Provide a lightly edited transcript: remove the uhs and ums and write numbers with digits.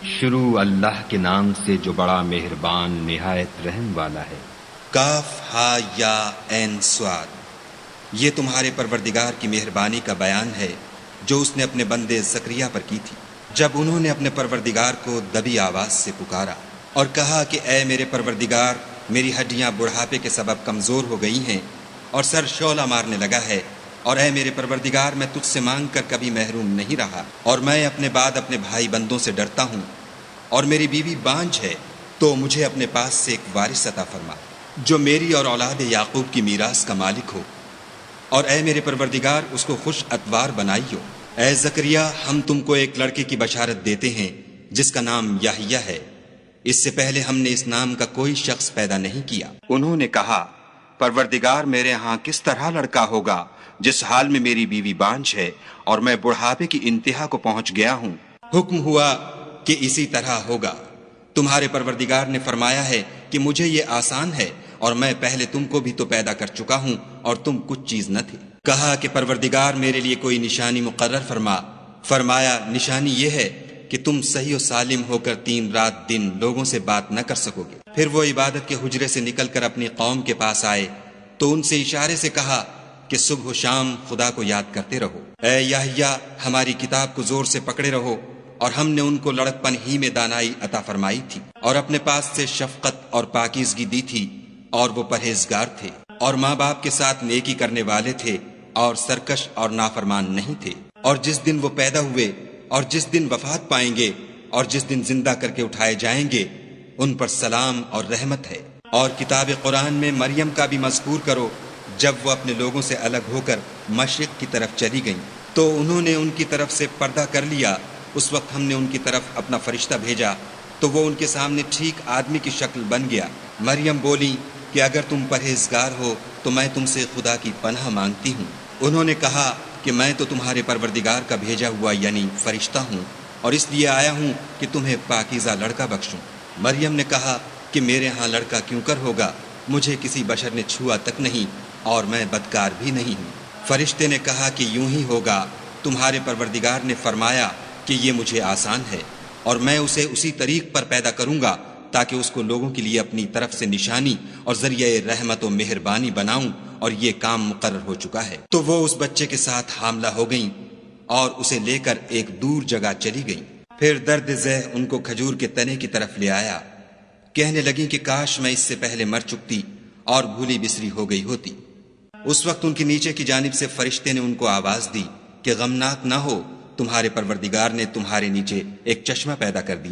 شروع اللہ کے نام سے جو بڑا مہربان نہایت رحم والا ہے۔ کاف ہا یا عین صاد، یہ تمہارے پروردگار کی مہربانی کا بیان ہے جو اس نے اپنے بندے زکریا پر کی تھی، جب انہوں نے اپنے پروردگار کو دبی آواز سے پکارا اور کہا کہ اے میرے پروردگار، میری ہڈیاں بڑھاپے کے سبب کمزور ہو گئی ہیں اور سر شعلہ مارنے لگا ہے، اور اے میرے پروردگار، میں تجھ سے مانگ کر کبھی محروم نہیں رہا، اور میں اپنے بعد اپنے بھائی بندوں سے ڈرتا ہوں، اور میری بیوی بانجھ ہے، تو مجھے اپنے پاس سے ایک وارث عطا فرما جو میری اور اولاد یعقوب کی میراث کا مالک ہو، اور اے میرے پروردگار اس کو خوش اتوار بنائیو۔ اے زکریا، ہم تم کو ایک لڑکے کی بشارت دیتے ہیں جس کا نام یحییٰ ہے، اس سے پہلے ہم نے اس نام کا کوئی شخص پیدا نہیں کیا۔ انہوں نے کہا، پروردگار، میرے ہاں کس طرح لڑکا ہوگا جس حال میں میری بیوی بانجھ ہے اور میں بڑھاپے کی انتہا کو پہنچ گیا ہوں؟ حکم ہوا کہ اسی طرح ہوگا۔ تمہارے پروردگار نے فرمایا ہے کہ مجھے یہ آسان ہے، اور میں پہلے تم کو بھی تو پیدا کر چکا ہوں اور تم کچھ چیز نہ تھے۔ کہا کہ پروردگار میرے لیے کوئی نشانی مقرر فرما۔ فرمایا، نشانی یہ ہے کہ تم صحیح و سالم ہو کر 3 رات دن لوگوں سے بات نہ کر سکو گے۔ پھر وہ عبادت کے حجرے سے نکل کر اپنی قوم کے پاس آئے تو ان سے اشارے سے کہا کہ صبح و شام خدا کو یاد کرتے رہو۔ اے یحییٰ، ہماری کتاب کو زور سے پکڑے رہو، اور ہم نے ان کو لڑکپن ہی میں دانائی عطا فرمائی تھی، اور اپنے پاس سے شفقت اور پاکیزگی دی تھی، اور وہ پرہیزگار تھے، اور ماں باپ کے ساتھ نیکی کرنے والے تھے، اور سرکش اور نافرمان نہیں تھے۔ اور جس دن وہ پیدا ہوئے، اور جس دن وفات پائیں گے، اور جس دن زندہ کر کے اٹھائے جائیں گے، ان پر سلام اور رحمت ہے۔ اور کتاب قرآن میں مریم کا بھی مذکور کرو، جب وہ اپنے لوگوں سے الگ ہو کر مشرق کی طرف چلی گئیں تو انہوں نے ان کی طرف سے پردہ کر لیا۔ اس وقت ہم نے ان کی طرف اپنا فرشتہ بھیجا تو وہ ان کے سامنے ٹھیک آدمی کی شکل بن گیا۔ مریم بولی کہ اگر تم پرہیزگار ہو تو میں تم سے خدا کی پناہ مانگتی ہوں۔ انہوں نے کہا کہ میں تو تمہارے پروردگار کا بھیجا ہوا یعنی فرشتہ ہوں، اور اس لیے آیا ہوں کہ تمہیں پاکیزہ لڑکا بخشوں۔ مریم نے کہا کہ میرے ہاں لڑکا کیوں کر ہوگا، مجھے کسی بشر نے چھوا تک نہیں، اور میں بدکار بھی نہیں ہوں۔ فرشتے نے کہا کہ یوں ہی ہوگا، تمہارے پروردگار نے فرمایا کہ یہ مجھے آسان ہے، اور میں اسے اسی طریق پر پیدا کروں گا تاکہ اس کو لوگوں کے لیے اپنی طرف سے نشانی اور ذریعہ رحمت و مہربانی بناؤں، اور یہ کام مقرر ہو چکا ہے۔ تو وہ اس بچے کے ساتھ حاملہ ہو گئیں اور اسے لے کر ایک دور جگہ چلی گئیں۔ پھر درد ذہ ان کو کھجور کے تنے کی طرف لے آیا، کہنے لگیں کہ کاش میں اس سے پہلے مر چکتی اور بھولی بسری ہو گئی ہوتی۔ اس وقت ان کے نیچے کی جانب سے فرشتے نے ان کو آواز دی کہ غمناک نہ ہو، تمہارے پروردگار نے تمہارے نیچے ایک چشمہ پیدا کر دیا۔